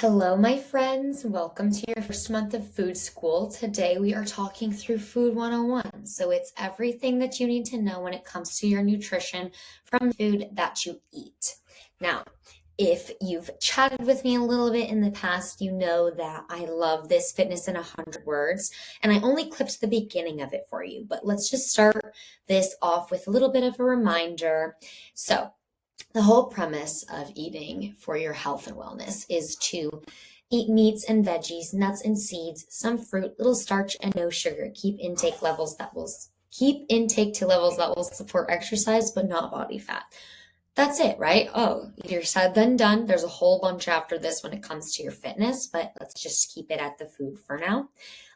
Hello, my friends. Welcome to your first month of food school. Today we are talking through Food 101. So it's everything that you need to know when it comes to your nutrition from food that you eat. Now, if you've chatted with me a little bit in the past, you know that I love this fitness in 100 words, and I only clipped the beginning of it for you. But let's just start this off with a little bit of a reminder. So, the whole premise of eating for your health and wellness is to eat meats and veggies, nuts and seeds, some fruit, little starch, and no sugar. Keep intake to levels that will support exercise but not body fat. That's it, right? Oh, easier said than done. There's a whole bunch after this when it comes to your fitness, but let's just keep it at the food for now.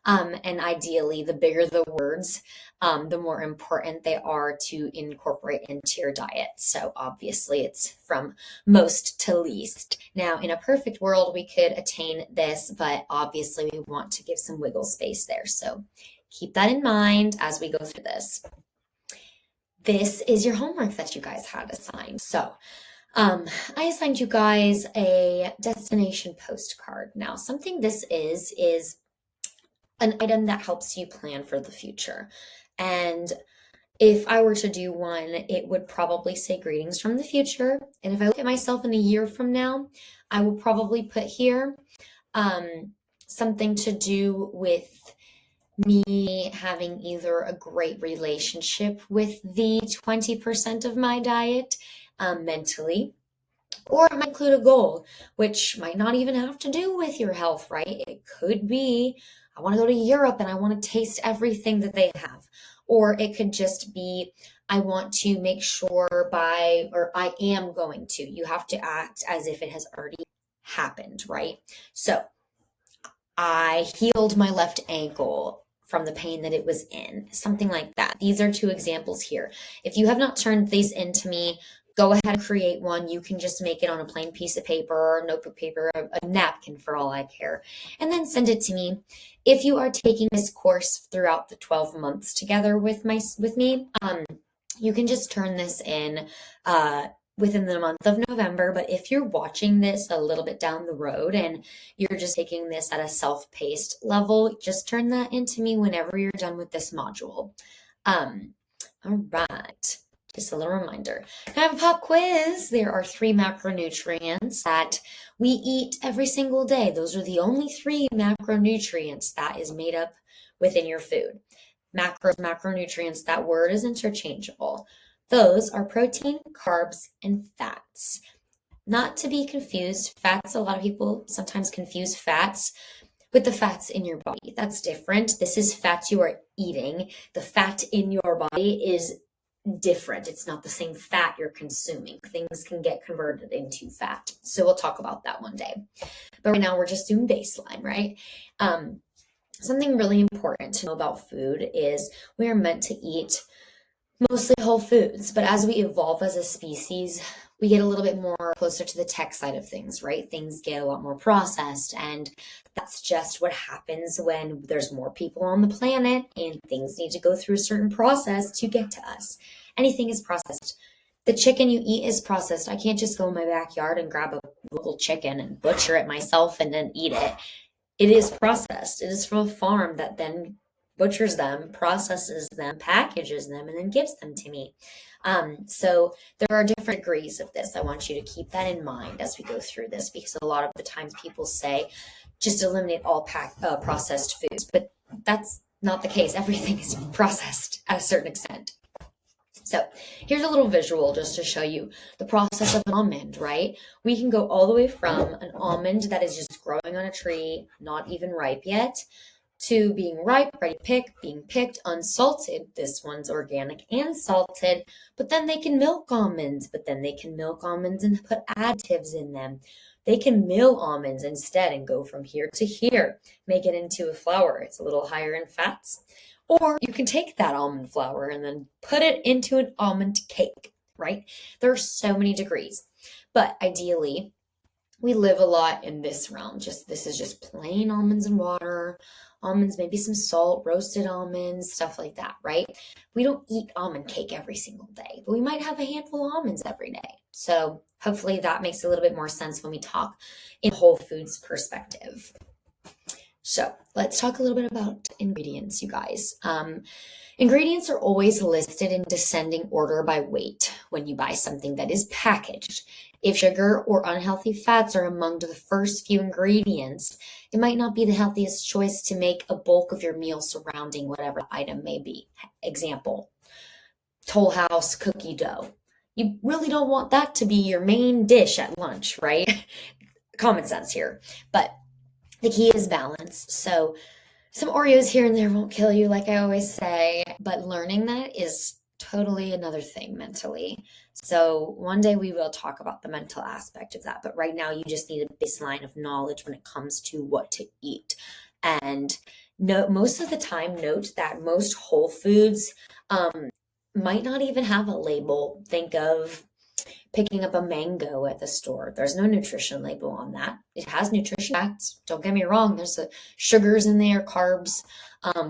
And ideally, the bigger the words, the more important they are to incorporate into your diet. So obviously, it's from most to least. Now, in a perfect world, we could attain this, but obviously, we want to give some wiggle space there. So keep that in mind as we go through this. This is your homework that you guys had assigned. So, I assigned you guys a destination postcard. Now, something this is an item that helps you plan for the future. And if I were to do one, it would probably say greetings from the future. And if I look at myself in a year from now, I will probably put here something to do with me having either a great relationship with the 20% of my diet mentally, or it might include a goal, which might not even have to do with your health, right? It could be, I want to go to Europe and I want to taste everything that they have. Or it could just be, I want to make sure or I am going to. You have to act as if it has already happened, right? So I healed my left ankle from the pain that it was in, something like that. These are two examples here. If you have not turned these into me, go ahead and create one. You can just make it on a plain piece of paper or notebook paper, a napkin for all I care, and then send it to me. If you are taking this course throughout the 12 months together with me, you can just turn this in within the month of November. But if you're watching this a little bit down the road and you're just taking this at a self-paced level, just turn that into me whenever you're done with this module. All right. Just a little reminder. I have a pop quiz. There are 3 macronutrients that we eat every single day. Those are the only 3 macronutrients that is made up within your food. Macronutrients, that word is interchangeable. Those are protein, carbs, and fats. Not to be confused, fats, a lot of people sometimes confuse fats with the fats in your body. That's different. This is fat you are eating. The fat in your body is different. It's not the same fat you're consuming. Things can get converted into fat. So we'll talk about that one day. But right now we're just doing baseline, right? Something really important to know about food is we are meant to eat mostly whole foods, but as we evolve as a species, we get a little bit more closer to the tech side of things, right? Things get a lot more processed, and that's just what happens when there's more people on the planet and things need to go through a certain process to get to us. Anything is processed. The chicken you eat is processed. I can't just go in my backyard and grab a local chicken and butcher it myself and then eat it. It is processed. It is from a farm that then butchers them, processes them, packages them, and then gives them to me. So there are different degrees of this. I want you to keep that in mind as we go through this, because a lot of the times people say just eliminate all processed foods, but that's not the case. Everything is processed at a certain extent. So here's a little visual just to show you the process of an almond, right? We can go all the way from an almond that is just growing on a tree, not even ripe yet, to being ripe, ready to pick, being picked, unsalted. This one's organic and salted, but then they can milk almonds, and put additives in them. They can mill almonds instead and go from here to here, make it into a flour. It's a little higher in fats. Or you can take that almond flour and then put it into an almond cake, right? There are so many degrees, but ideally, we live a lot in this realm. This is just plain almonds and water, almonds, maybe some salt, roasted almonds, stuff like that, right? We don't eat almond cake every single day, but we might have a handful of almonds every day. So hopefully that makes a little bit more sense when we talk in whole foods perspective. So let's talk a little bit about ingredients, you guys. Ingredients are always listed in descending order by weight when you buy something that is packaged. If sugar or unhealthy fats are among the first few ingredients, it might not be the healthiest choice to make a bulk of your meal surrounding whatever the item may be. Example, Toll House cookie dough. You really don't want that to be your main dish at lunch, right? Common sense here. But the key is balance. So some Oreos here and there won't kill you, like I always say, but learning that is totally another thing mentally. So one day we will talk about the mental aspect of that, but right now you just need a baseline of knowledge when it comes to what to eat. And most of the time, note that most whole foods might not even have a label. Think of picking up a mango at the store. There's no nutrition label on that. It has nutrition facts. Don't get me wrong. There's sugars in there, carbs,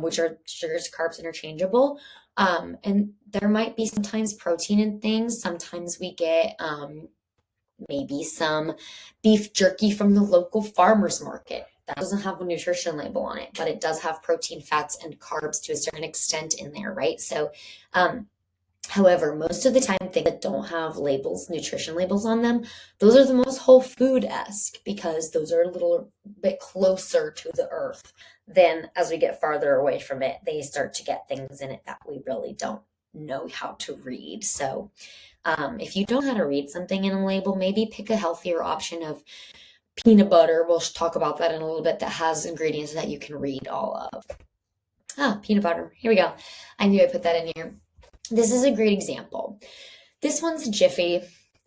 which are sugars, carbs interchangeable. And there might be sometimes protein in things. Sometimes we get maybe some beef jerky from the local farmer's market. That doesn't have a nutrition label on it, but it does have protein, fats, and carbs to a certain extent in there, right? So, however, most of the time, things that don't have labels, nutrition labels on them, those are the most whole food-esque because those are a little bit closer to the earth. Then as we get farther away from it, they start to get things in it that we really don't know how to read. So if you don't know how to read something in a label, maybe pick a healthier option of peanut butter. We'll talk about that in a little bit that has ingredients that you can read all of. Peanut butter. Here we go. I knew I put that in here. This is a great example. This one's Jiffy,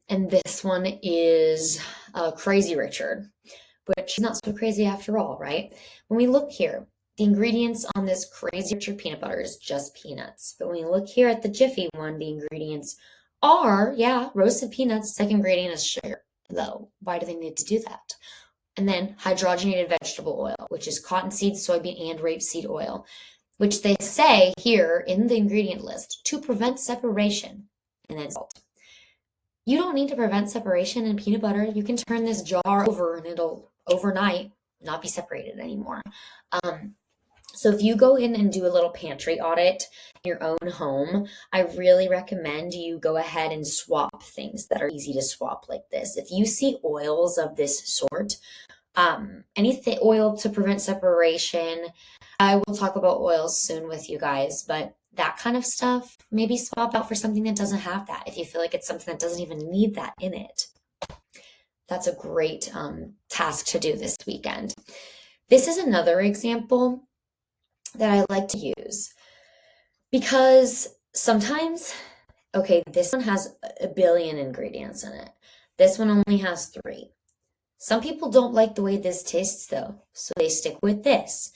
and this one is Crazy Richard, which is not so crazy after all, right? When we look here, the ingredients on this Crazy Richard peanut butter is just peanuts. But when we look here at the Jiffy one, the ingredients are, roasted peanuts. Second ingredient is sugar, though. Why do they need to do that? And then hydrogenated vegetable oil, which is cottonseed, soybean, and rapeseed oil, which they say here in the ingredient list to prevent separation. And then salt. You don't need to prevent separation in peanut butter. You can turn this jar over and it'll overnight not be separated anymore. So if you go in and do a little pantry audit in your own home, I really recommend you go ahead and swap things that are easy to swap like this. If you see oils of this sort, anything oil to prevent separation, I will talk about oils soon with you guys, but that kind of stuff, maybe swap out for something that doesn't have that. If you feel like it's something that doesn't even need that in it, that's a great task to do this weekend. This is another example that I like to use because sometimes, okay, this one has a billion ingredients in it. This one only has 3. Some people don't like the way this tastes though, so they stick with this.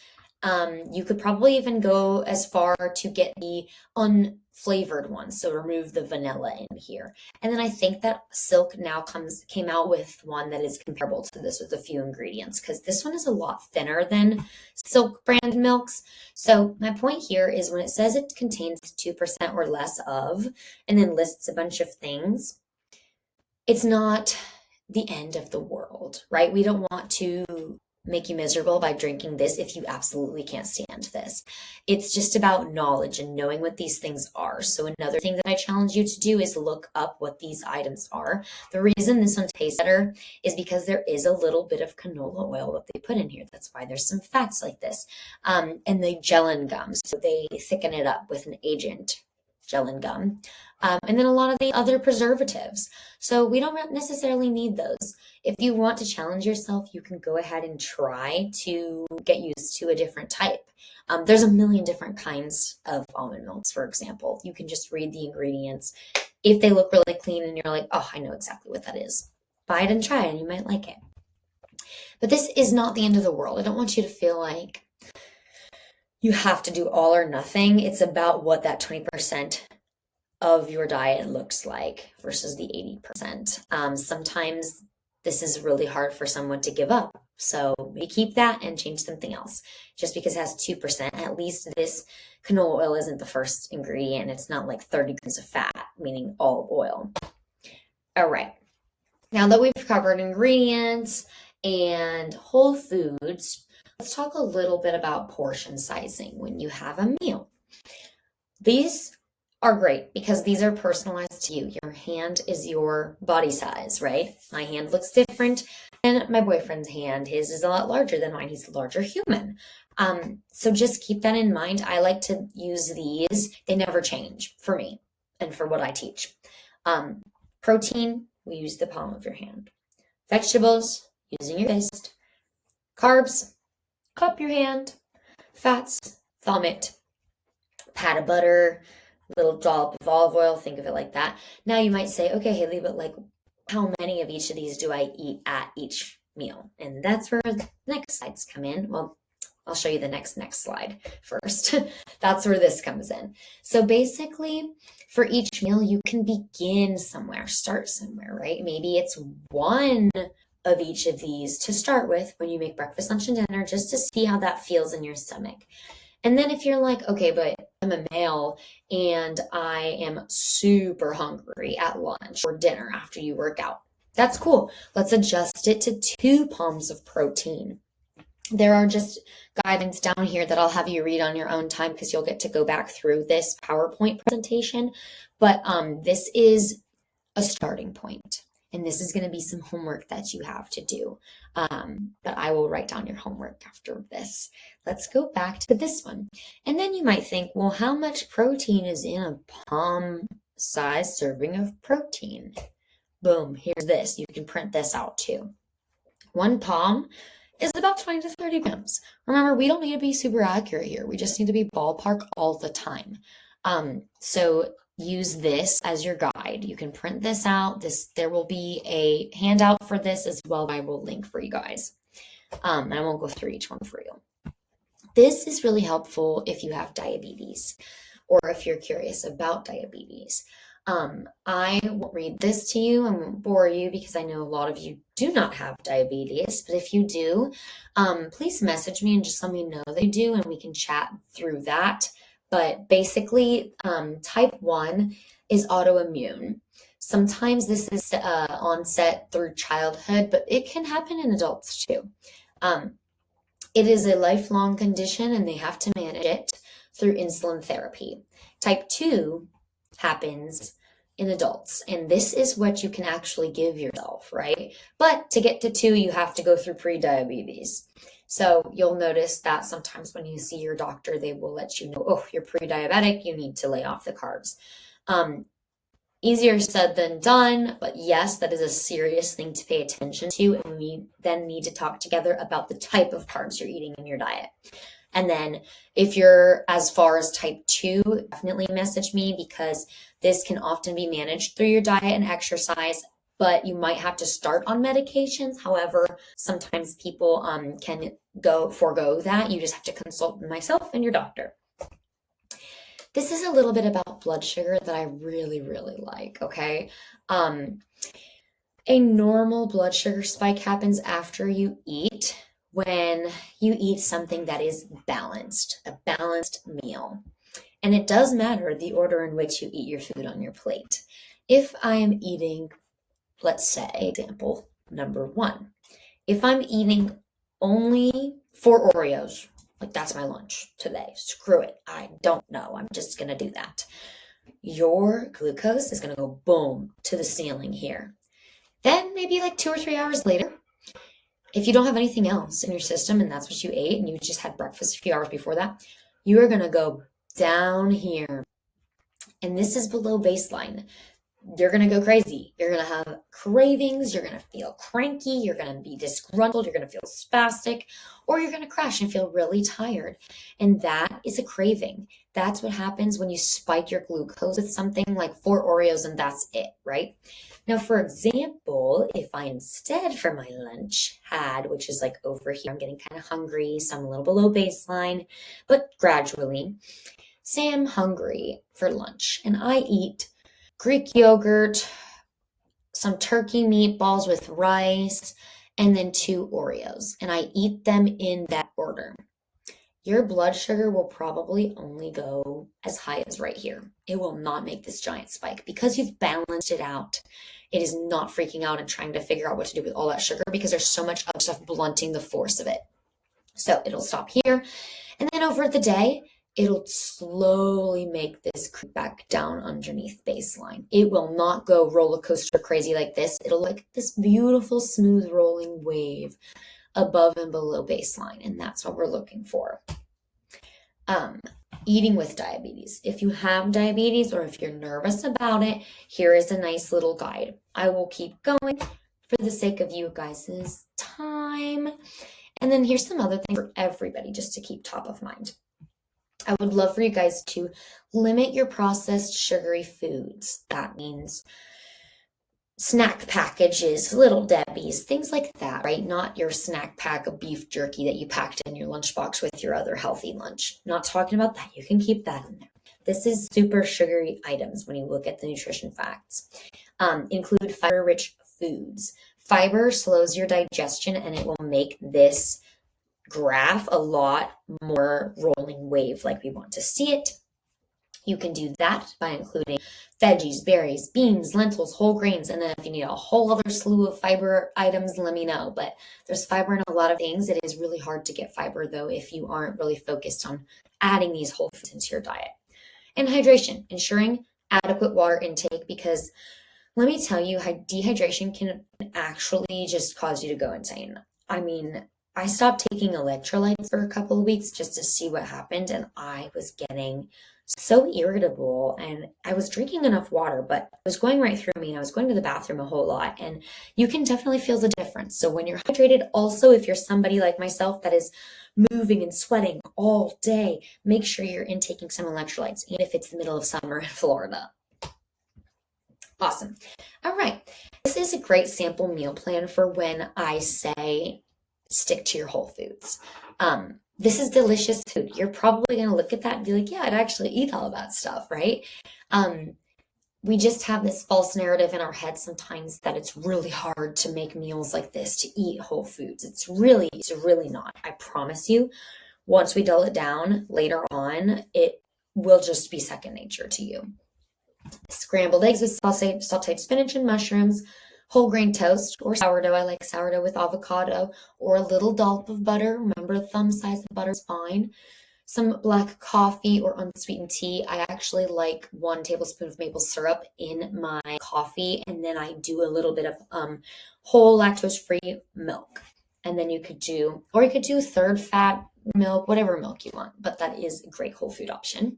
You could probably even go as far to get the unflavored one, so remove the vanilla in here. And then I think that Silk now came out with one that is comparable to this with a few ingredients, because this one is a lot thinner than Silk brand milks. So my point here is when it says it contains 2% or less of, and then lists a bunch of things, it's not the end of the world, right? We don't want to make you miserable by drinking this if you absolutely can't stand this. It's just about knowledge and knowing what these things are. So another thing that I challenge you to do is look up what these items are. The reason this one tastes better is because there is a little bit of canola oil that they put in here. That's why there's some fats like this. And they gelin gum, so they thicken it up with an agent, gelin gum. And then a lot of the other preservatives. So we don't necessarily need those. If you want to challenge yourself, you can go ahead and try to get used to a different type. There's a million different kinds of almond milks, for example. You can just read the ingredients. If they look really clean and you're like, oh, I know exactly what that is, buy it and try it and you might like it. But this is not the end of the world. I don't want you to feel like you have to do all or nothing. It's about what that 20% of your diet looks like versus the 80%. Sometimes this is really hard for someone to give up. So maybe keep that and change something else. Just because it has 2%, at least this canola oil isn't the first ingredient. It's not like 30 grams of fat, meaning olive oil. All right. Now that we've covered ingredients and whole foods, let's talk a little bit about portion sizing when you have a meal. These are great because these are personalized to you. Your hand is your body size, right? My hand looks different than my boyfriend's hand. His is a lot larger than mine. He's a larger human. So just keep that in mind. I like to use these. They never change for me and for what I teach. Protein, we use the palm of your hand. Vegetables, using your fist. Carbs, cup your hand. Fats, thumb it. Pat of butter, little dollop of olive oil, think of it like that. Now you might say, okay, Haley, but like how many of each of these do I eat at each meal? And that's where the next slides come in. Well, I'll show you the next slide first. That's where this comes in. So basically, for each meal, you can begin somewhere, start somewhere, right? Maybe it's one of each of these to start with when you make breakfast, lunch, and dinner, just to see how that feels in your stomach. And then if you're like, okay, but I'm a male and I am super hungry at lunch or dinner after you work out, that's cool. Let's adjust it to 2 palms of protein. There are just guidance down here that I'll have you read on your own time because you'll get to go back through this PowerPoint presentation. But this is a starting point. And this is going to be some homework that you have to do. But I will write down your homework after this. Let's go back to this one. And then you might think, well, how much protein is in a palm-sized serving of protein? Boom, here's this. You can print this out too. 1 palm is about 20 to 30 grams. Remember, we don't need to be super accurate here. We just need to be ballpark all the time. So use this as your guide. You can print this out. There will be a handout for this as well. I will link for you guys. And I won't go through each one for you. This is really helpful if you have diabetes or if you're curious about diabetes. I won't read this to you. I won't bore you because I know a lot of you do not have diabetes. But if you do, please message me and just let me know they do, and we can chat through that. But basically, type 1 is autoimmune. Sometimes this is onset through childhood, but it can happen in adults too. It is a lifelong condition, and they have to manage it through insulin therapy. Type 2 happens in adults, and this is what you can actually give yourself, right? But to get to 2, you have to go through pre-diabetes. So you'll notice that sometimes when you see your doctor, they will let you know, oh, you're pre-diabetic, you need to lay off the carbs. Easier said than done, but yes, that is a serious thing to pay attention to, and we then need to talk together about the type of carbs you're eating in your diet. And then if you're as far as type 2, definitely message me because this can often be managed through your diet and exercise, but you might have to start on medications. However, sometimes people can forego that. You just have to consult myself and your doctor. This is a little bit about blood sugar that I really, really like, okay? A normal blood sugar spike happens after you eat when you eat something that is balanced, a balanced meal. And it does matter the order in which you eat your food on your plate. If I am eating, let's say, example number 1, if I'm eating only 4 Oreos, like that's my lunch today, screw it, I don't know, I'm just gonna do that. Your glucose is gonna go boom to the ceiling here. Then maybe like 2 or 3 hours later, if you don't have anything else in your system and that's what you ate and you just had breakfast a few hours before that, you are gonna go down here. And this is below baseline. You're going to go crazy. You're going to have cravings. You're going to feel cranky. You're going to be disgruntled. You're going to feel spastic, or you're going to crash and feel really tired. And that is a craving. That's what happens when you spike your glucose with something like 4 Oreos and that's it, right? Now, for example, if I instead for my lunch had, which is like over here, I'm getting kind of hungry, so I'm a little below baseline, but gradually, say I'm hungry for lunch and I eat Greek yogurt, some turkey meatballs with rice, and then 2 Oreos. And I eat them in that order. Your blood sugar will probably only go as high as right here. It will not make this giant spike because you've balanced it out. It is not freaking out and trying to figure out what to do with all that sugar because there's so much other stuff blunting the force of it. So it'll stop here. And then over the day, it'll slowly make this creep back down underneath baseline. It will not go roller coaster crazy like this. It'll like this beautiful, smooth rolling wave above and below baseline. And that's what we're looking for. Eating with diabetes. If you have diabetes or if you're nervous about it, here is a nice little guide. I will keep going for the sake of you guys' time. And then here's some other things for everybody just to keep top of mind. I would love for you guys to limit your processed sugary foods. That means snack packages, Little Debbie's, things like that, right? Not your snack pack of beef jerky that you packed in your lunchbox with your other healthy lunch. Not talking about that. You can keep that in there. This is super sugary items when you look at the nutrition facts. Include fiber-rich foods. Fiber slows your digestion and it will make this graph a lot more rolling wave like we want to see it. You can do that by including veggies, berries, beans, lentils, whole grains, and then if you need a whole other slew of fiber items, let me know. But there's fiber in a lot of things. It is really hard to get fiber, though, if you aren't really focused on adding these whole foods into your diet. And hydration, ensuring adequate water intake, because let me tell you, dehydration can actually just cause you to go insane. I mean, I stopped taking electrolytes for a couple of weeks just to see what happened, and I was getting so irritable, and I was drinking enough water, but it was going right through me, and I was going to the bathroom a whole lot, and you can definitely feel the difference. So when you're hydrated, also, if you're somebody like myself that is moving and sweating all day, make sure you're intaking some electrolytes, even if it's the middle of summer in Florida. Awesome. All right. This is a great sample meal plan for when I say stick to your whole foods. This is delicious food. You're probably going to look at that and be like, yeah, I'd actually eat all of that stuff, right? We just have this false narrative in our head sometimes that it's really hard to make meals like this, to eat whole foods. It's really not. I promise you, once we dull it down later on, it will just be second nature to you. Scrambled eggs with sauteed spinach and mushrooms, whole grain toast or sourdough. I like sourdough with avocado or a little dollop of butter. Remember, thumb size of butter is fine. Some black coffee or unsweetened tea. I actually like 1 tablespoon of maple syrup in my coffee, and then I do a little bit of whole lactose-free milk. And then you could do third fat milk, whatever milk you want, but that is a great whole food option.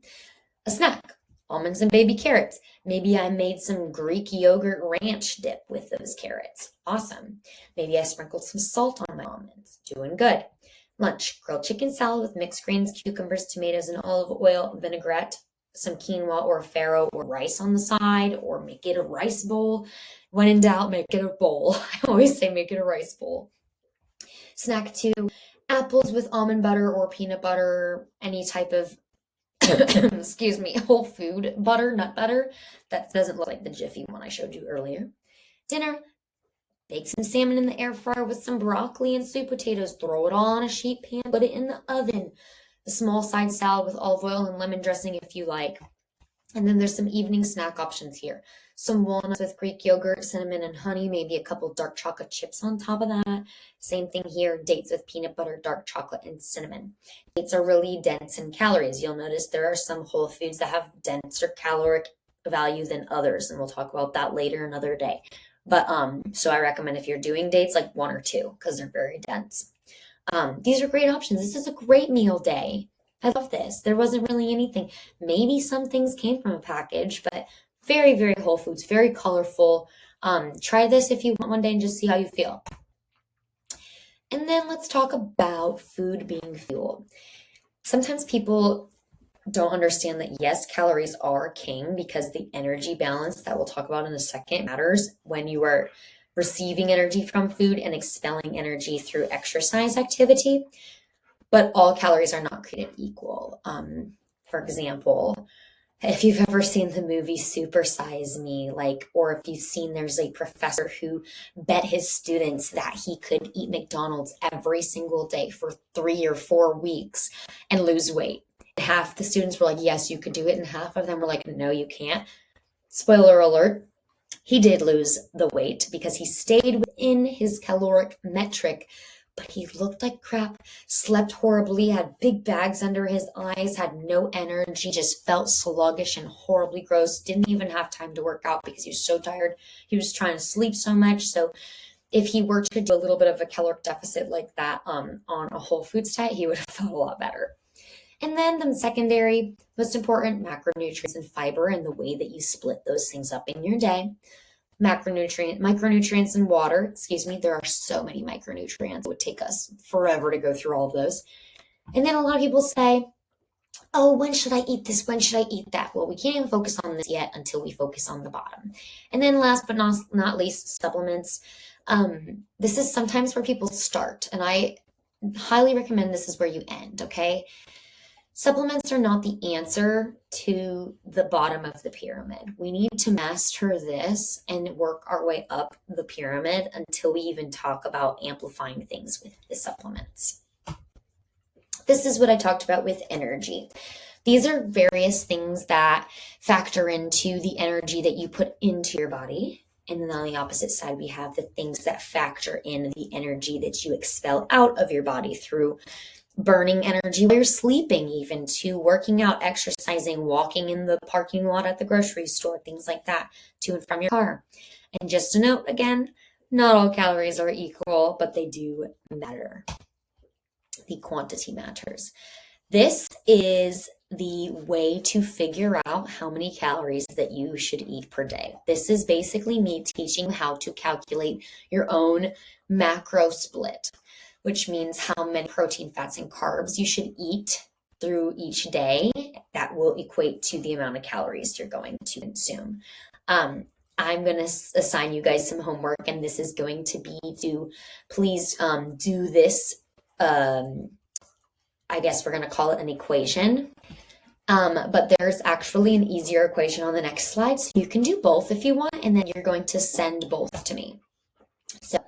A snack. Almonds and baby carrots. Maybe I made some Greek yogurt ranch dip with those carrots. Awesome. Maybe I sprinkled some salt on my almonds. Doing good. Lunch. Grilled chicken salad with mixed greens, cucumbers, tomatoes, and olive oil, vinaigrette, some quinoa or farro or rice on the side, or make it a rice bowl. When in doubt, make it a bowl. I always say make it a rice bowl. Snack 2. Apples with almond butter or peanut butter, any type of excuse me, whole food butter, nut butter. That doesn't look like the Jiffy one I showed you earlier. Dinner, bake some salmon in the air fryer with some broccoli and sweet potatoes. Throw it all on a sheet pan, put it in the oven. A small side salad with olive oil and lemon dressing if you like. And then there's some evening snack options here. Some walnuts with Greek yogurt, cinnamon and honey, maybe a couple dark chocolate chips on top of that. Same thing here, dates with peanut butter, dark chocolate, and cinnamon. Dates are really dense in calories. You'll notice there are some whole foods that have denser caloric value than others, and we'll talk about that later another day. But so I recommend if you're doing dates, like 1 or 2, because they're very dense. These are great options. This is a great meal day. I love this. There wasn't really anything. Maybe some things came from a package, but very, very whole foods, very colorful. Try this if you want one day and just see how you feel. And then let's talk about food being fuel. Sometimes people don't understand that, yes, calories are king because the energy balance that we'll talk about in a second matters when you are receiving energy from food and expelling energy through exercise activity. But all calories are not created equal. For example, If you've ever seen the movie Super Size Me, like, or if you've seen there's a professor who bet his students that he could eat McDonald's every single day for 3 or 4 weeks and lose weight. Half the students were like, yes, you could do it. And half of them were like, no, you can't. Spoiler alert, he did lose the weight because he stayed within his caloric metric, but he looked like crap, slept horribly, had big bags under his eyes, had no energy, just felt sluggish and horribly gross, didn't even have time to work out because he was so tired. He was trying to sleep so much. So if he were to do a little bit of a caloric deficit like that on a whole foods diet, he would have felt a lot better. And then the secondary, most important, macronutrients and fiber and the way that you split those things up in your day. Micronutrients and water, excuse me, there are so many micronutrients. It would take us forever to go through all of those. And then a lot of people say, oh, when should I eat this? When should I eat that? Well, we can't even focus on this yet until we focus on the bottom. And then last but not least, supplements. This is sometimes where people start, and I highly recommend this is where you end, okay? Supplements are not the answer to the bottom of the pyramid. We need to master this and work our way up the pyramid until we even talk about amplifying things with the supplements. This is what I talked about with energy. These are various things that factor into the energy that you put into your body. And then on the opposite side, we have the things that factor in the energy that you expel out of your body through burning energy while you're sleeping, even to working out, exercising, walking in the parking lot at the grocery store, things like that, to and from your car. And just a note again, not all calories are equal, but they do matter. The quantity matters. This is the way to figure out how many calories that you should eat per day. This is basically me teaching how to calculate your own macro split, which means how many protein, fats, and carbs you should eat through each day. That will equate to the amount of calories you're going to consume. I'm going to assign you guys some homework, and this is going to be to please do this. I guess we're going to call it an equation. But there's actually an easier equation on the next slide. So you can do both if you want, and then you're going to send both to me. So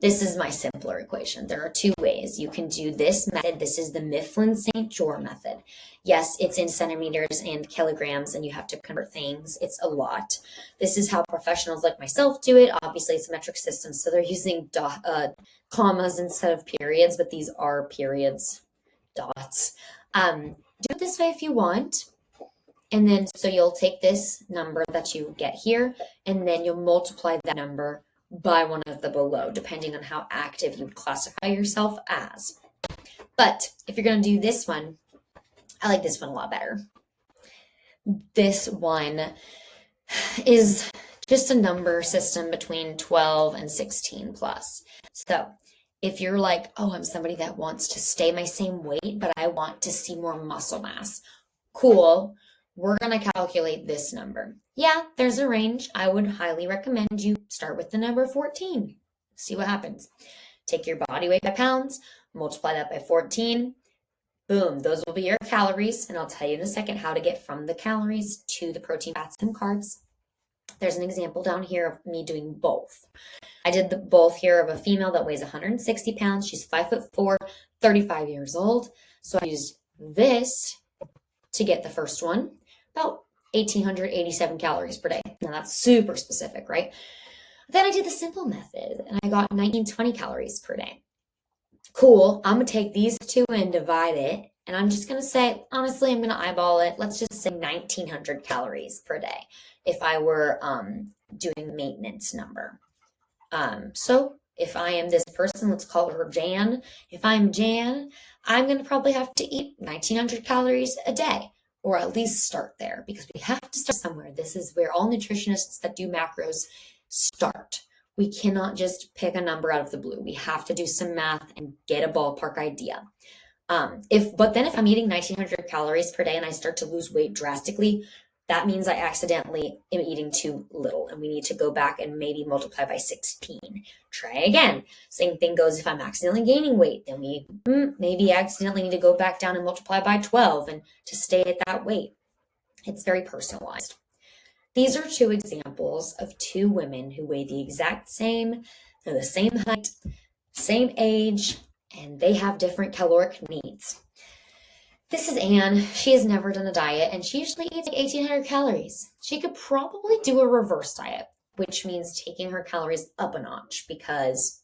this is my simpler equation. There are two ways. You can do this method. This is the Mifflin-St. Jeor method. Yes, it's in centimeters and kilograms, and you have to convert things. It's a lot. This is how professionals like myself do it. Obviously, it's a metric system, so they're using commas instead of periods, but these are periods, dots. Do it this way if you want. And then, so you'll take this number that you get here, and then you'll multiply that number by one of the below, depending on how active you would classify yourself as. But if you're going to do this one, I like this one a lot better. This one is just a number system between 12 and 16 plus. So if you're like, oh, I'm somebody that wants to stay my same weight, but I want to see more muscle mass. Cool. We're going to calculate this number. Yeah, there's a range. I would highly recommend you start with the number 14. See what happens. Take your body weight by pounds, multiply that by 14. Boom, those will be your calories. And I'll tell you in a second how to get from the calories to the protein, fats, and carbs. There's an example down here of me doing both. I did the both here of a female that weighs 160 pounds. She's 5'4", 35 years old. So I used this to get the first one, about 1,887 calories per day. Now that's super specific, right? Then I did the simple method and I got 1920 calories per day. Cool. I'm going to take these two and divide it. And I'm just going to say, honestly, I'm going to eyeball it. Let's just say 1,900 calories per day if I were doing maintenance number. So if I am this person, let's call her Jan. If I'm Jan, I'm going to probably have to eat 1,900 calories a day, or at least start there, because we have to start somewhere. This is where all nutritionists that do macros start. We cannot just pick a number out of the blue. We have to do some math and get a ballpark idea. But then if I'm eating 1,900 calories per day and I start to lose weight drastically, that means I accidentally am eating too little, and we need to go back and maybe multiply by 16. Try again. Same thing goes if I'm accidentally gaining weight, then we maybe accidentally need to go back down and multiply by 12 and to stay at that weight. It's very personalized. These are two examples of two women who weigh the exact same, they're the same height, same age, and they have different caloric needs. This is Anne. She has never done a diet, and she usually eats like 1,800 calories. She could probably do a reverse diet, which means taking her calories up a notch, because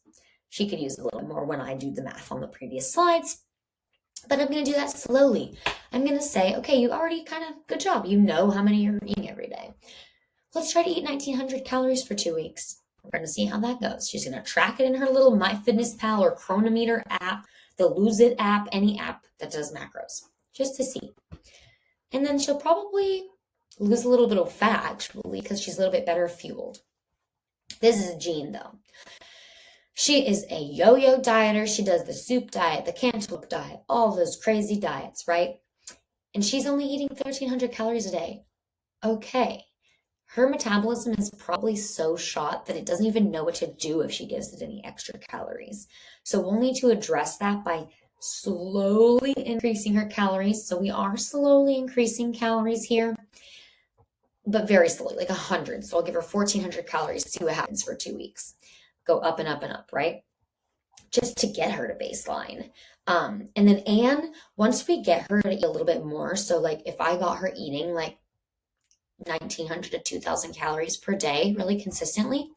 she could use a little more when I do the math on the previous slides. But I'm going to do that slowly. I'm going to say, okay, you already good job. You know how many you're eating every day. Let's try to eat 1,900 calories for 2 weeks. We're going to see how that goes. She's going to track it in her little MyFitnessPal or Chronometer app, the Lose It app, any app that does macros, just to see. And then she'll probably lose a little bit of fat, actually, because she's a little bit better fueled. This is Jean, though. She is a yo-yo dieter. She does the soup diet, the cantaloupe diet, all those crazy diets, right? And she's only eating 1,300 calories a day. Okay. Her metabolism is probably so shot that it doesn't even know what to do if she gives it any extra calories. So we'll need to address that by slowly increasing her calories. So we are slowly increasing calories here, but very slowly, like 100. So I'll give her 1,400 calories, see what happens for 2 weeks. Go up and up and up, right? Just to get her to baseline. And then Anne, once we get her to eat a little bit more, so like if I got her eating like 1,900 to 2,000 calories per day really consistently,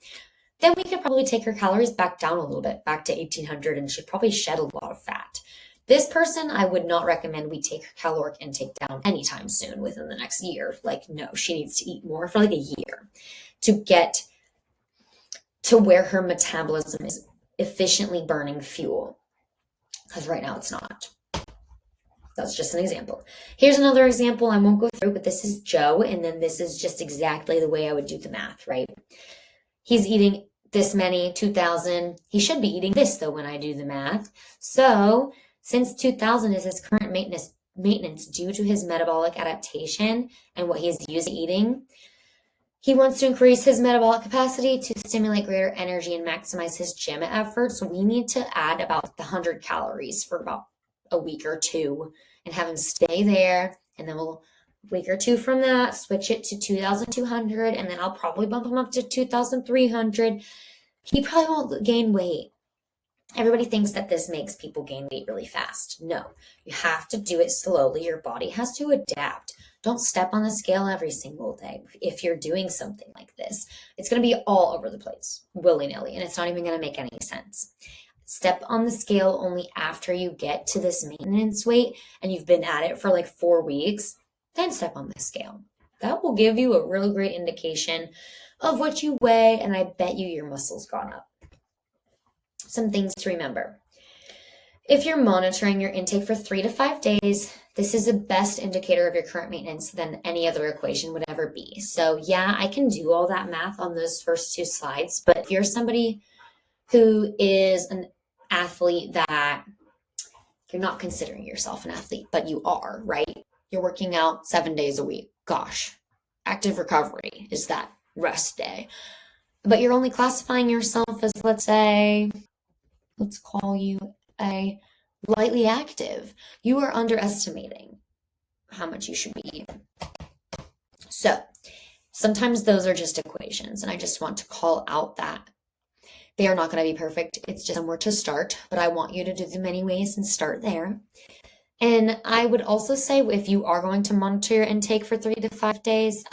then we could probably take her calories back down a little bit, back to 1,800, and she'd probably shed a lot of fat. This person, I would not recommend we take her caloric intake down anytime soon within the next year. Like, no, she needs to eat more for like a year to get to where her metabolism is efficiently burning fuel. Because right now it's not. That's just an example. Here's another example. I won't go through, but this is Joe, and then this is just exactly the way I would do the math, right? He's eating this many, 2,000. He should be eating this, though, when I do the math. So since 2,000 is his current maintenance due to his metabolic adaptation and what he's used to eating, he wants to increase his metabolic capacity to stimulate greater energy and maximize his gym effort. So we need to add about 100 calories for about a week or two and have him stay there. And then we'll week or two from that, switch it to 2,200, and then I'll probably bump him up to 2,300. He probably won't gain weight. Everybody thinks that this makes people gain weight really fast. No, you have to do it slowly. Your body has to adapt. Don't step on the scale every single day. If you're doing something like this, it's going to be all over the place, willy-nilly, and it's not even going to make any sense. Step on the scale only after you get to this maintenance weight and you've been at it for like 4 weeks, then step on the scale. That will give you a really great indication of what you weigh, and I bet you your muscle's gone up. Some things to remember. If you're monitoring your intake for 3 to 5 days, this is the best indicator of your current maintenance than any other equation would ever be. So yeah, I can do all that math on those first 2 slides, but if you're somebody who is an athlete that you're not considering yourself an athlete, but you are, right? You're working out 7 days a week. Gosh, active recovery is that rest day. But you're only classifying yourself as, let's call you a lightly active. You are underestimating how much you should be eating. So sometimes those are just equations, and I just want to call out that they are not going to be perfect. It's just somewhere to start, but I want you to do them anyways and start there. And I would also say if you are going to monitor your intake for 3 to 5 days,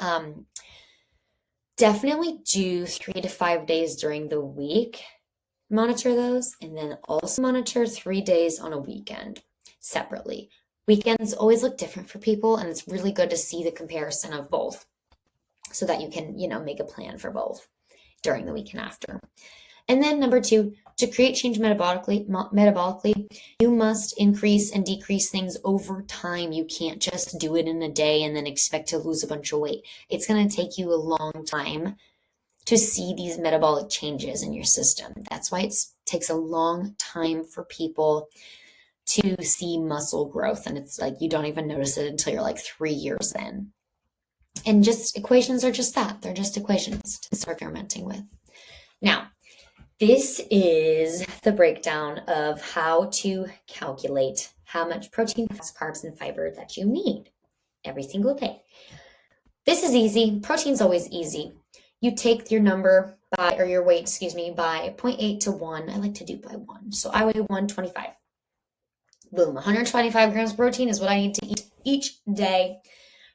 definitely do 3 to 5 days during the week. Monitor those, and then also monitor 3 days on a weekend separately. Weekends always look different for people, and it's really good to see the comparison of both so that you can, make a plan for both during the week and after. And then number 2, to create change metabolically, you must increase and decrease things over time. You can't just do it in a day and then expect to lose a bunch of weight. It's going to take you a long time to see these metabolic changes in your system. That's why it takes a long time for people to see muscle growth. And it's like you don't even notice it until you're like 3 years in. And just equations are just that. They're just equations to start experimenting with. Now, this is the breakdown of how to calculate how much protein, fats, carbs, and fiber that you need every single day. This is easy. Protein's always easy. You take your number by, or your weight, excuse me, by zero point 0.8 to 1. I like to do by 1. So I weigh 125. Boom, 125 grams of protein is what I need to eat each day.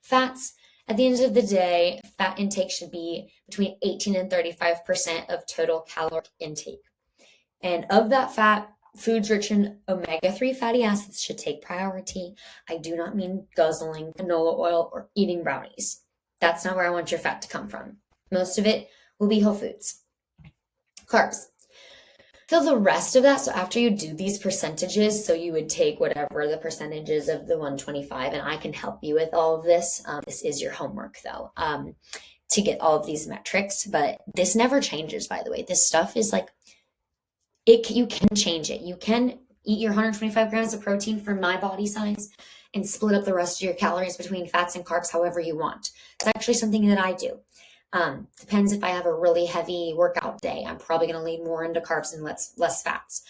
Fats, at the end of the day, fat intake should be between 18 and 35% of total caloric intake. And of that fat, foods rich in omega-3 fatty acids should take priority. I do not mean guzzling canola oil or eating brownies. That's not where I want your fat to come from. Most of it will be whole foods. Carbs. Fill the rest of that. So after you do these percentages, so you would take whatever the percentages of the 125, and I can help you with all of this. This is your homework though, to get all of these metrics, but this never changes, by the way. This stuff is like, you can change it. You can eat your 125 grams of protein for my body size and split up the rest of your calories between fats and carbs however you want. It's actually something that I do. Depends if I have a really heavy workout day. I'm probably going to lean more into carbs and less fats.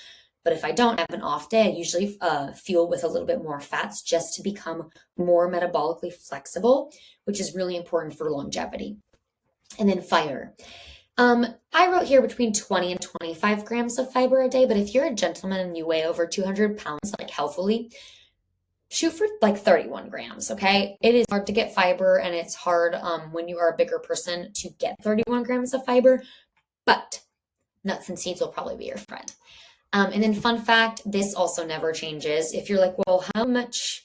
But if I don't have an off day, I usually fuel with a little bit more fats just to become more metabolically flexible, which is really important for longevity. And then fiber. I wrote here between 20 and 25 grams of fiber a day, but if you're a gentleman and you weigh over 200 pounds, like healthily, shoot for like 31 grams, okay? It is hard to get fiber, and it's hard when you are a bigger person to get 31 grams of fiber, but nuts and seeds will probably be your friend. And then fun fact, this also never changes. If you're like, well, how much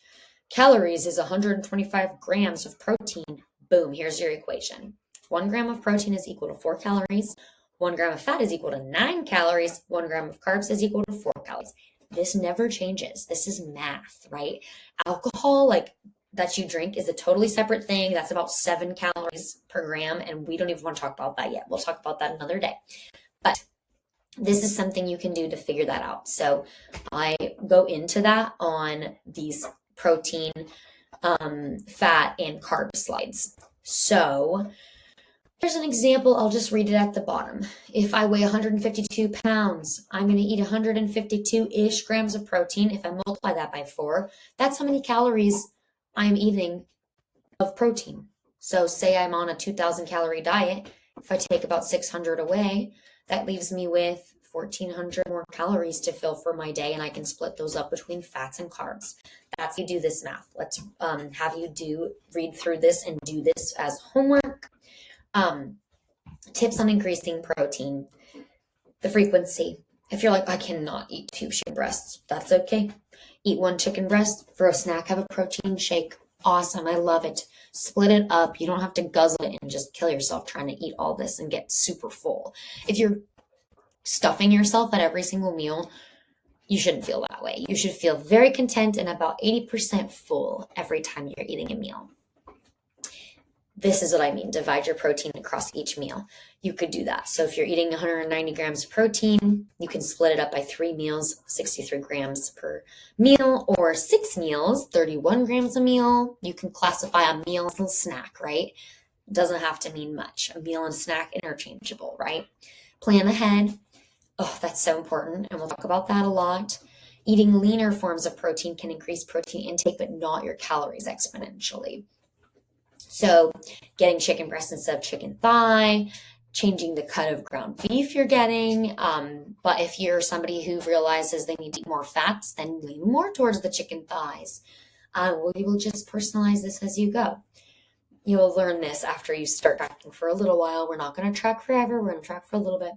calories is 125 grams of protein? Boom, here's your equation. 1 gram of protein is equal to 4 calories. 1 gram of fat is equal to 9 calories. 1 gram of carbs is equal to 4 calories. This never changes. This is math, right? Alcohol, like that you drink, is a totally separate thing. That's about 7 calories per gram, and we don't even want to talk about that yet. We'll talk about that another day. But this is something you can do to figure that out. So I go into that on these protein, fat, and carb slides. So here's an example. I'll just read it at the bottom. If I weigh 152 pounds, I'm going to eat 152-ish grams of protein. If I multiply that by 4, that's how many calories I'm eating of protein. So say I'm on a 2,000 calorie diet. If I take about 600 away, that leaves me with 1,400 more calories to fill for my day, and I can split those up between fats and carbs. That's how you do this math. Let's have you read through this and do this as homework. Tips on increasing protein. The frequency. If you're like, I cannot eat 2 chicken breasts, that's okay. Eat 1 chicken breast. For a snack, have a protein shake. Awesome. I love it. Split it up. You don't have to guzzle it and just kill yourself trying to eat all this and get super full. If you're stuffing yourself at every single meal, you shouldn't feel that way. You should feel very content and about 80% full every time you're eating a meal. This is what I mean. Divide your protein across each meal. You could do that. So if you're eating 190 grams of protein, you can split it up by 3 meals, 63 grams per meal, or 6 meals, 31 grams a meal. You can classify a meal as a snack, right? It doesn't have to mean much. A meal and a snack, interchangeable, right? Plan ahead. Oh, that's so important. And we'll talk about that a lot. Eating leaner forms of protein can increase protein intake, but not your calories exponentially. So getting chicken breast instead of chicken thigh, changing the cut of ground beef you're getting. But if you're somebody who realizes they need to eat more fats, then lean more towards the chicken thighs. We will just personalize this as you go. You'll learn this after you start tracking for a little while. We're not going to track forever. We're going to track for a little bit.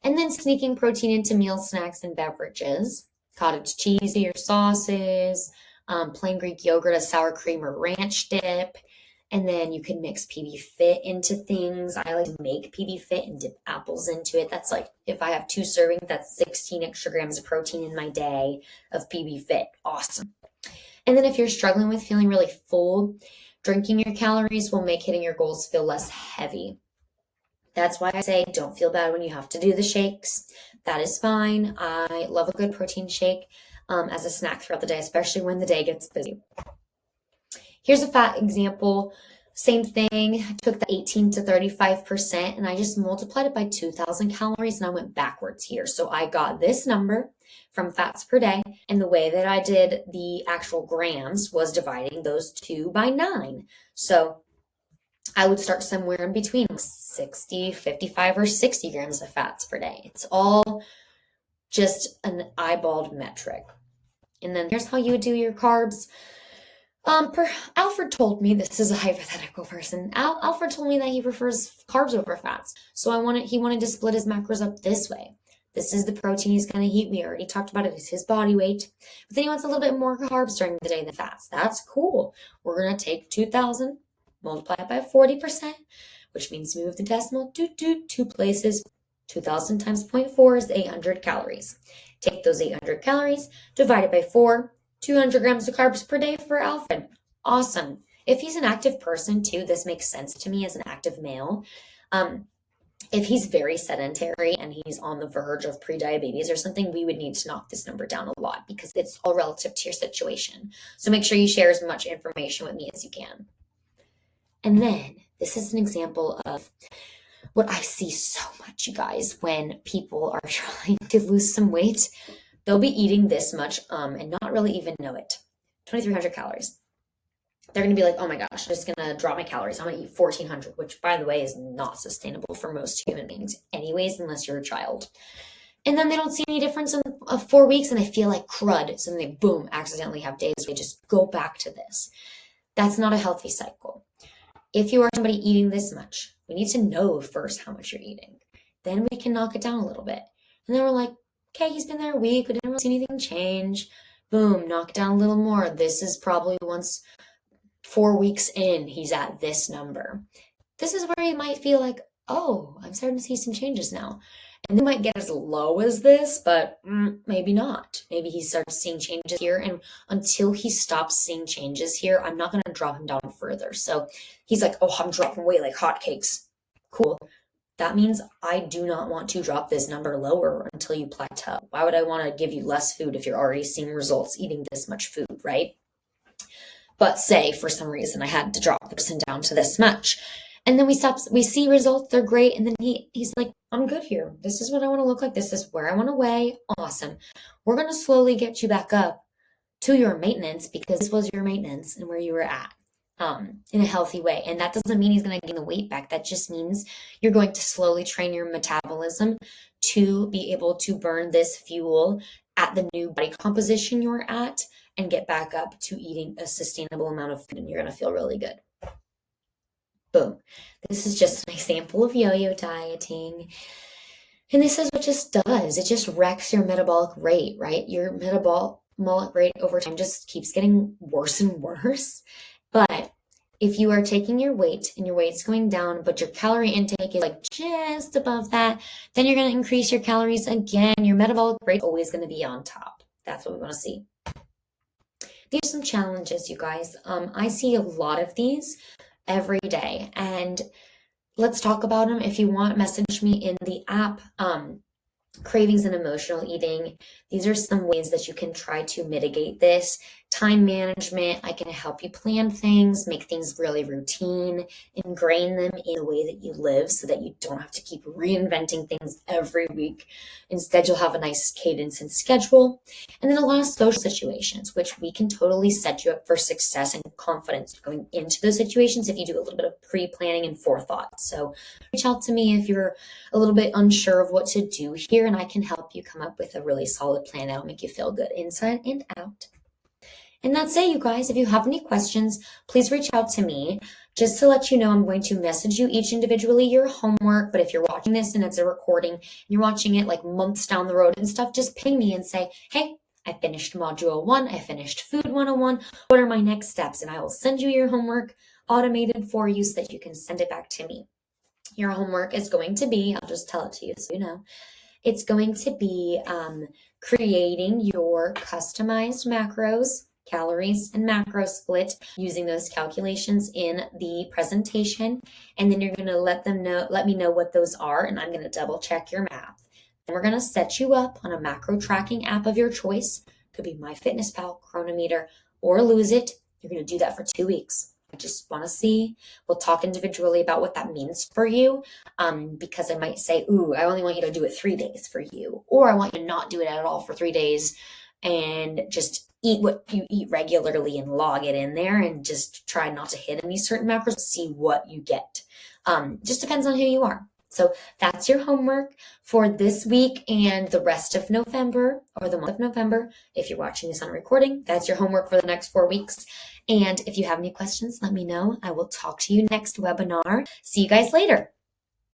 And then sneaking protein into meal snacks and beverages. Cottage cheese to your sauces, plain Greek yogurt, a sour cream or ranch dip. And then you can mix PB Fit into things. I like to make PB Fit and dip apples into it. That's like, if I have 2 servings, that's 16 extra grams of protein in my day of PB Fit. Awesome. And then if you're struggling with feeling really full, drinking your calories will make hitting your goals feel less heavy. That's why I say don't feel bad when you have to do the shakes. That is fine. I love a good protein shake as a snack throughout the day, especially when the day gets busy. Here's a fat example. Same thing. I took the 18 to 35% and I just multiplied it by 2,000 calories and I went backwards here. So I got this number from fats per day, and the way that I did the actual grams was dividing those 2 by 9. So I would start somewhere in between 60, 55, or 60 grams of fats per day. It's all just an eyeballed metric. And then here's how you would do your carbs. Alfred told me, this is a hypothetical person. Alfred told me that he prefers carbs over fats. So he wanted to split his macros up this way. This is the protein he's going to eat. We already talked about it. It's his body weight. But then he wants a little bit more carbs during the day than fats. That's cool. We're going to take 2,000, multiply it by 40%, which means move the decimal two places. 2,000 times 0.4 is 800 calories. Take those 800 calories, divide it by 4, 200 grams of carbs per day for Alfred. Awesome. If he's an active person too, this makes sense to me as an active male. If he's very sedentary and he's on the verge of pre-diabetes or something, we would need to knock this number down a lot because it's all relative to your situation. So make sure you share as much information with me as you can. And then this is an example of what I see so much, you guys, when people are trying to lose some weight. They'll be eating this much and not really even know it. 2,300 calories. They're going to be like, oh my gosh, I'm just going to drop my calories. I'm going to eat 1,400, which, by the way, is not sustainable for most human beings anyways, unless you're a child. And then they don't see any difference in 4 weeks and they feel like crud. So then they, boom, accidentally have days where they just go back to this. That's not a healthy cycle. If you are somebody eating this much, we need to know first how much you're eating. Then we can knock it down a little bit. And then we're like, okay, he's been there a week. We didn't really see anything change. Boom, knock it down a little more. This is probably once 4 weeks in, he's at this number. This is where you might feel like, oh, I'm starting to see some changes now. And they might get as low as this, but maybe not. Maybe he starts seeing changes here. And until he stops seeing changes here, I'm not going to drop him down further. So he's like, oh, I'm dropping weight like hotcakes. Cool. That means I do not want to drop this number lower until you plateau. Why would I want to give you less food if you're already seeing results eating this much food, right? But say for some reason I had to drop the person down to this much. And then we see results, they're great. And then he's like, I'm good here. This is what I want to look like. This is where I want to weigh. Awesome. We're going to slowly get you back up to your maintenance because this was your maintenance and where you were at in a healthy way. And that doesn't mean he's going to gain the weight back. That just means you're going to slowly train your metabolism to be able to burn this fuel at the new body composition you're at and get back up to eating a sustainable amount of food, and you're going to feel really good. Boom. This is just an example of yo-yo dieting. And this is what it just does. It just wrecks your metabolic rate, right? Your metabolic rate over time just keeps getting worse and worse. But if you are taking your weight and your weight's going down, but your calorie intake is like just above that, then you're going to increase your calories again. Your metabolic rate is always going to be on top. That's what we want to see. These are some challenges, you guys. I see a lot of these every day, and let's talk about them. If you want, message me in the app. Cravings and emotional eating. These are some ways that you can try to mitigate this. Time management. I can help you plan things, make things really routine, ingrain them in the way that you live so that you don't have to keep reinventing things every week. Instead, you'll have a nice cadence and schedule. And then a lot of social situations, which we can totally set you up for success and confidence going into those situations if you do a little bit of pre-planning and forethought. So reach out to me if you're a little bit unsure of what to do here, and I can help you come up with a really solid plan that'll make you feel good inside and out. And that's it, you guys. If you have any questions, please reach out to me. Just to let you know, I'm going to message you each individually your homework, but if you're watching this and it's a recording and you're watching it like months down the road and stuff, just ping me and say, hey, I finished module 1, I finished food 101, what are my next steps? And I will send you your homework automated for you so that you can send it back to me. Your homework is going to be, I'll just tell it to you so you know, it's going to be creating your customized macros, calories and macro split using those calculations in the presentation. And then you're going to let me know what those are. And I'm going to double check your math. Then we're going to set you up on a macro tracking app of your choice. Could be MyFitnessPal, Chronometer, or Lose It. You're going to do that for 2 weeks. I just want to see. We'll talk individually about what that means for you, because I might say, ooh, I only want you to do it 3 days for you, or I want you to not do it at all for 3 days and just eat what you eat regularly and log it in there and just try not to hit any certain macros, see what you get. Just depends on who you are. So that's your homework for this week and the rest of November, or the month of November. If you're watching this on a recording, that's your homework for the next 4 weeks. And if you have any questions, let me know. I will talk to you next webinar. See you guys later.